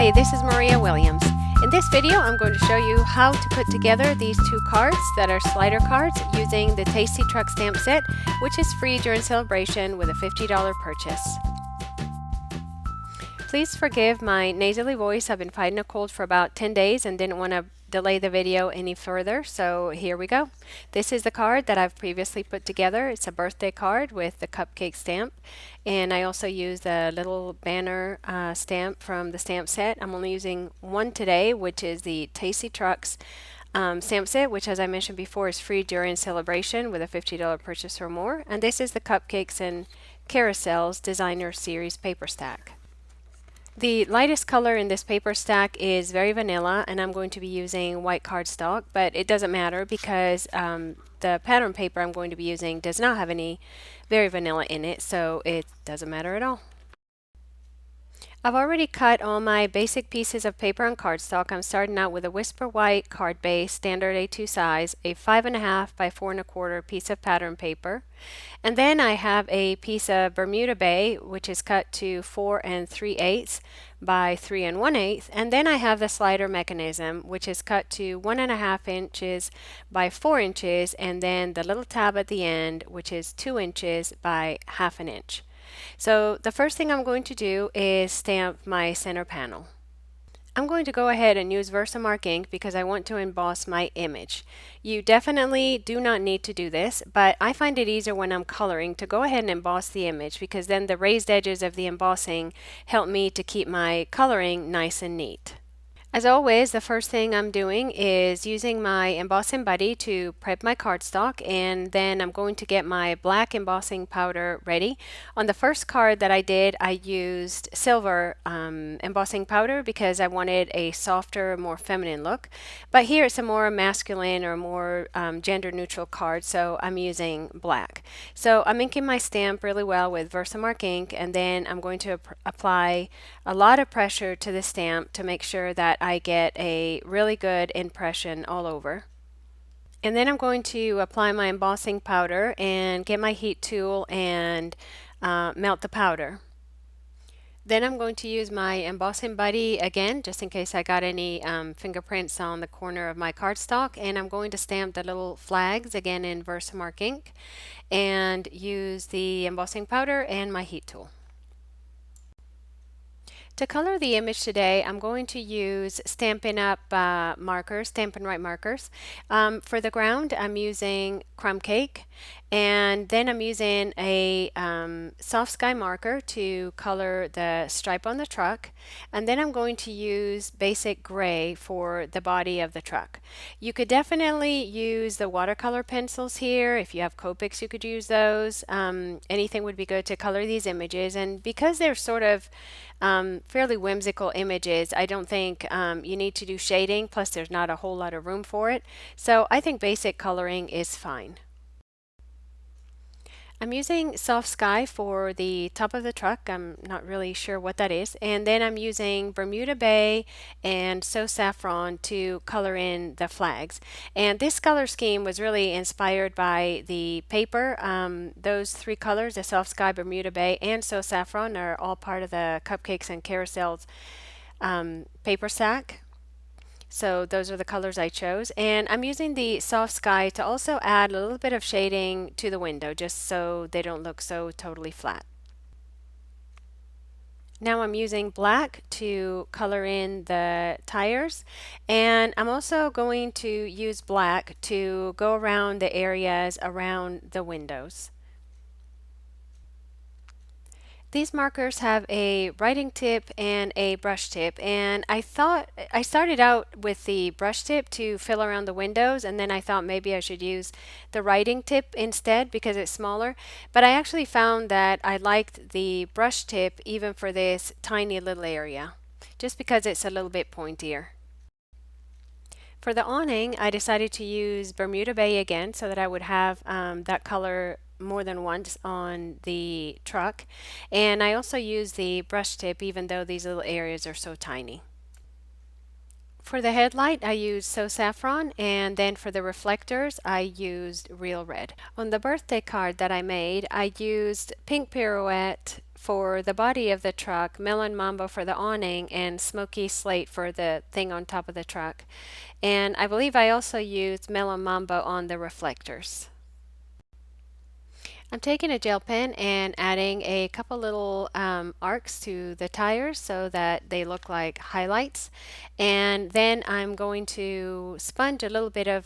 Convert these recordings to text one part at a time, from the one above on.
Hi, this is Maria Williams. In this video, I'm going to show you how to put together these two cards that are slider cards using the Tasty Truck stamp set, which is free during celebration with a $50 purchase. Please forgive my nasally voice. I've been fighting a cold for about 10 days and didn't want to delay the video any further, so here we go. This is the card that I've previously put together. It's a birthday card with the cupcake stamp, and I also used a little banner stamp from the stamp set. I'm only using one today, which is the Tasty Trucks stamp set, which, as I mentioned before, is free during celebration with a $50 purchase or more. And this is the Cupcakes and Carousels Designer Series paper stack. The lightest color in this paper stack is very vanilla, and I'm going to be using white cardstock, but it doesn't matter because the pattern paper I'm going to be using does not have any very vanilla in it, so it doesn't matter at all. I've already cut all my basic pieces of paper on cardstock. I'm starting out with a Whisper White card base, standard A2 size, a 5.5 by 4 1/4 piece of pattern paper, and then I have a piece of Bermuda Bay, which is cut to 4 3/8 by 3 1/8, and then I have the slider mechanism, which is cut to 1.5 inches by 4 inches, and then the little tab at the end, which is 2 inches by 1/2 inch. So the first thing I'm going to do is stamp my center panel. I'm going to go ahead and use Versamark ink because I want to emboss my image. You definitely do not need to do this, but I find it easier when I'm coloring to go ahead and emboss the image because then the raised edges of the embossing help me to keep my coloring nice and neat. As always, the first thing I'm doing is using my embossing buddy to prep my cardstock, and then I'm going to get my black embossing powder ready. On the first card that I did, I used silver embossing powder because I wanted a softer, more feminine look. But here it's a more masculine or more gender neutral card, so I'm using black. So I'm inking my stamp really well with Versamark ink, and then I'm going to apply a lot of pressure to the stamp to make sure that I get a really good impression all over. And then I'm going to apply my embossing powder and get my heat tool and melt the powder. Then I'm going to use my embossing buddy again, just in case I got any fingerprints on the corner of my cardstock, and I'm going to stamp the little flags again in Versamark ink and use the embossing powder and my heat tool. To color the image today, I'm going to use Stampin' Up markers, Stampin' Right markers. For the ground, I'm using Crumb Cake, and then I'm using a Soft Sky marker to color the stripe on the truck, and then I'm going to use Basic Gray for the body of the truck. You could definitely use the watercolor pencils here. If you have Copics, you could use those. Anything would be good to color these images, and because they're sort of fairly whimsical images, I don't think you need to do shading, plus there's not a whole lot of room for it. So I think basic coloring is fine. I'm using Soft Sky for the top of the truck. I'm not really sure what that is. And then I'm using Bermuda Bay and So Saffron to color in the flags. And this color scheme was really inspired by the paper. Those three colors, the Soft Sky, Bermuda Bay, and So Saffron, are all part of the Cupcakes and Carousels paper stack. So those are the colors I chose, and I'm using the Soft Sky to also add a little bit of shading to the window just so they don't look so totally flat. Now I'm using black to color in the tires, and I'm also going to use black to go around the areas around the windows. These markers have a writing tip and a brush tip, and I thought I started out with the brush tip to fill around the windows, and then I thought maybe I should use the writing tip instead because it's smaller, but I actually found that I liked the brush tip even for this tiny little area just because it's a little bit pointier. For the awning, I decided to use Bermuda Bay again so that I would have that color more than once on the truck, and I also use the brush tip even though these little areas are so tiny. For the headlight, I used So Saffron, and then for the reflectors, I used Real Red. On the birthday card that I made, I used Pink Pirouette for the body of the truck, Melon Mambo for the awning, and Smoky Slate for the thing on top of the truck. And I believe I also used Melon Mambo on the reflectors. I'm taking a gel pen and adding a couple little arcs to the tires so that they look like highlights. And then I'm going to sponge a little bit of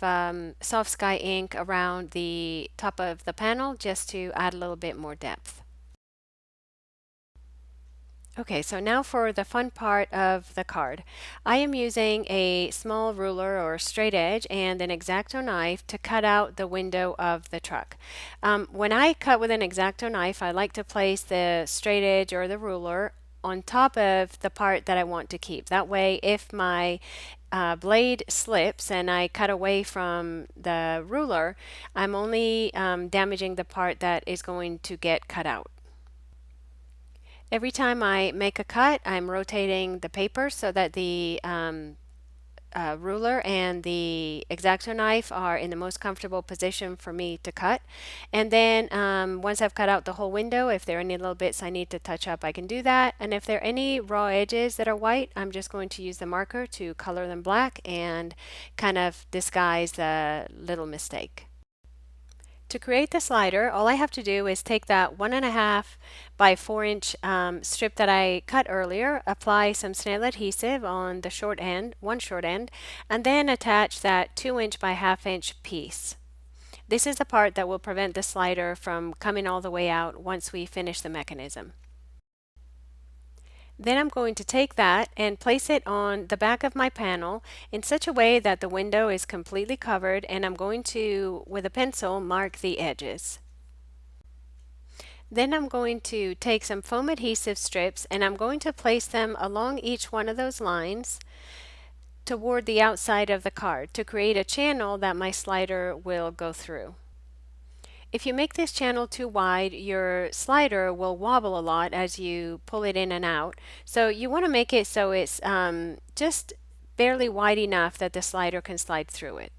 soft sky ink around the top of the panel just to add a little bit more depth. Okay, so now for the fun part of the card. I am using a small ruler or straight edge and an X-Acto knife to cut out the window of the truck. When I cut with an X-Acto knife, I like to place the straight edge or the ruler on top of the part that I want to keep. That way, if my blade slips and I cut away from the ruler, I'm only damaging the part that is going to get cut out. Every time I make a cut, I'm rotating the paper so that the ruler and the X-Acto knife are in the most comfortable position for me to cut. And then once I've cut out the whole window, if there are any little bits I need to touch up, I can do that. And if there are any raw edges that are white, I'm just going to use the marker to color them black and kind of disguise the little mistake. To create the slider, all I have to do is take that 1.5 by 4-inch strip that I cut earlier, apply some snail adhesive on the short end, one short end, and then attach that 2-inch by 1/2-inch piece. This is the part that will prevent the slider from coming all the way out once we finish the mechanism. Then I'm going to take that and place it on the back of my panel in such a way that the window is completely covered, and I'm going to, with a pencil, mark the edges. Then I'm going to take some foam adhesive strips and I'm going to place them along each one of those lines toward the outside of the card to create a channel that my slider will go through. If you make this channel too wide, your slider will wobble a lot as you pull it in and out. So you want to make it so it's just barely wide enough that the slider can slide through it.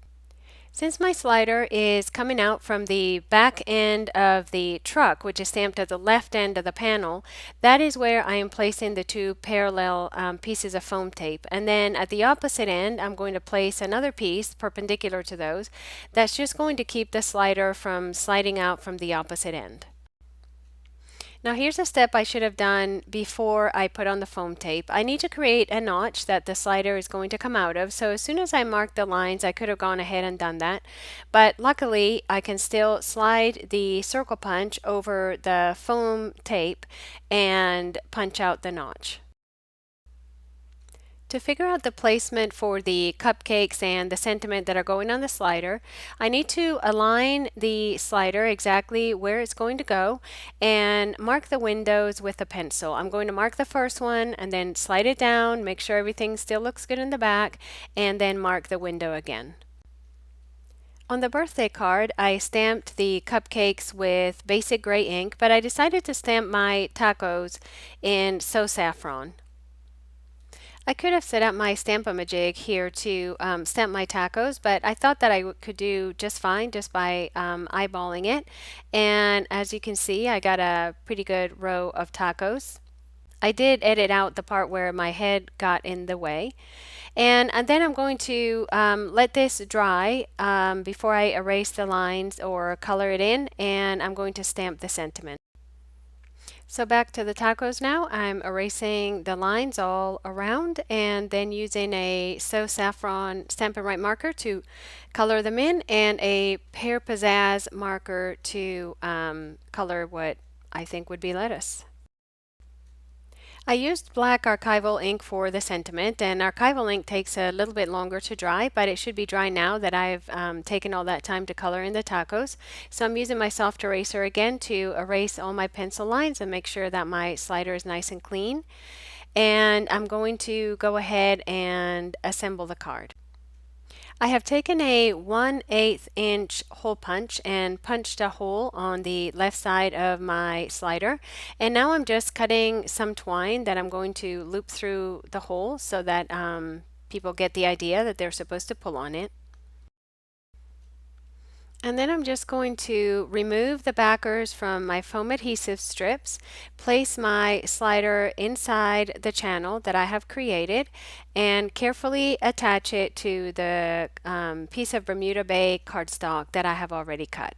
Since my slider is coming out from the back end of the truck, which is stamped at the left end of the panel, that is where I am placing the two parallel pieces of foam tape. And then at the opposite end, I'm going to place another piece perpendicular to those. That's just going to keep the slider from sliding out from the opposite end. Now here's a step I should have done before I put on the foam tape. I need to create a notch that the slider is going to come out of. So as soon as I marked the lines, I could have gone ahead and done that. But luckily, I can still slide the circle punch over the foam tape and punch out the notch. To figure out the placement for the cupcakes and the sentiment that are going on the slider, I need to align the slider exactly where it's going to go and mark the windows with a pencil. I'm going to mark the first one and then slide it down, make sure everything still looks good in the back, and then mark the window again. On the birthday card, I stamped the cupcakes with basic gray ink, but I decided to stamp my tacos in So Saffron. I could have set up my Stamp-A-Majig here to stamp my tacos, but I thought that I could do just fine just by eyeballing it. And as you can see, I got a pretty good row of tacos. I did edit out the part where my head got in the way. And then I'm going to let this dry before I erase the lines or color it in, and I'm going to stamp the sentiment. So back to the tacos now. I'm erasing the lines all around and then using a So Saffron Stampin' Write marker to color them in and a Pear Pizzazz marker to color what I think would be lettuce. I used black archival ink for the sentiment, and archival ink takes a little bit longer to dry, but it should be dry now that I've taken all that time to color in the tacos. So I'm using my soft eraser again to erase all my pencil lines and make sure that my slider is nice and clean. And I'm going to go ahead and assemble the card. I have taken a 1/8 inch hole punch and punched a hole on the left side of my slider. And now I'm just cutting some twine that I'm going to loop through the hole so that people get the idea that they're supposed to pull on it. And then I'm just going to remove the backers from my foam adhesive strips, place my slider inside the channel that I have created, and carefully attach it to the piece of Bermuda Bay cardstock that I have already cut.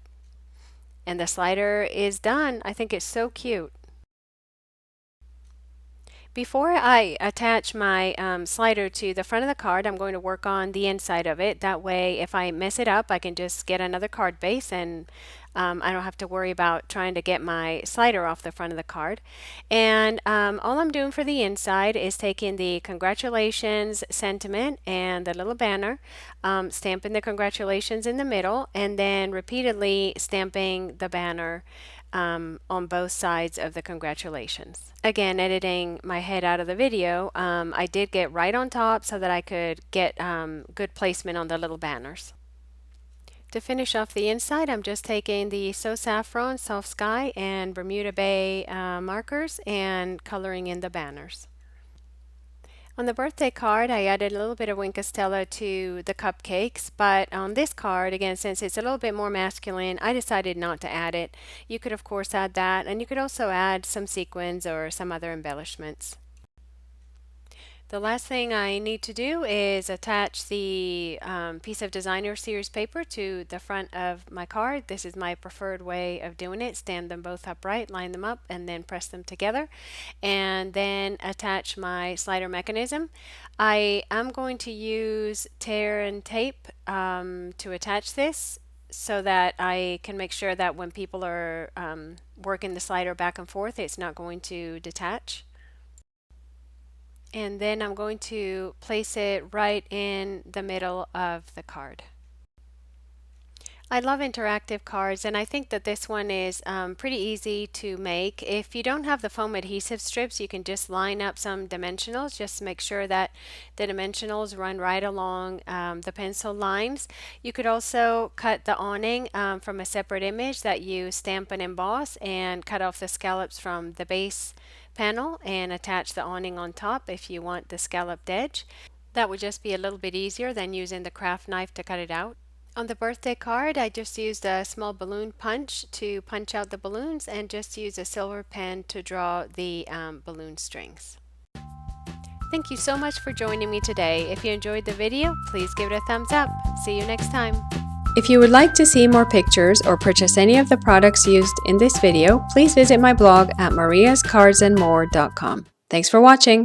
And the slider is done. I think it's so cute. Before I attach my slider to the front of the card, I'm going to work on the inside of it. That way, if I mess it up, I can just get another card base and I don't have to worry about trying to get my slider off the front of the card. And all I'm doing for the inside is taking the congratulations sentiment and the little banner, stamping the congratulations in the middle, and then repeatedly stamping the banner on both sides of the congratulations. Again, editing my head out of the video, I did get right on top so that I could get good placement on the little banners. To finish off the inside, I'm just taking the So Saffron, Soft Sky, and Bermuda Bay markers and coloring in the banners. On the birthday card, I added a little bit of Wink Stella to the cupcakes, but on this card, again, since it's a little bit more masculine, I decided not to add it. You could, of course, add that, and you could also add some sequins or some other embellishments. The last thing I need to do is attach the piece of designer series paper to the front of my card. This is my preferred way of doing it. Stand them both upright, line them up, and then press them together. And then attach my slider mechanism. I am going to use tear and tape to attach this so that I can make sure that when people are working the slider back and forth, it's not going to detach. And then I'm going to place it right in the middle of the card. I love interactive cards, and I think that this one is pretty easy to make. If you don't have the foam adhesive strips, you can just line up some dimensionals. Just make sure that the dimensionals run right along the pencil lines. You could also cut the awning from a separate image that you stamp and emboss and cut off the scallops from the base panel and attach the awning on top if you want the scalloped edge. That would just be a little bit easier than using the craft knife to cut it out. On the birthday card, I just used a small balloon punch to punch out the balloons and just used a silver pen to draw the balloon strings. Thank you so much for joining me today. If you enjoyed the video, please give it a thumbs up. See you next time. If you would like to see more pictures or purchase any of the products used in this video, please visit my blog at mariascardsandmore.com. Thanks for watching.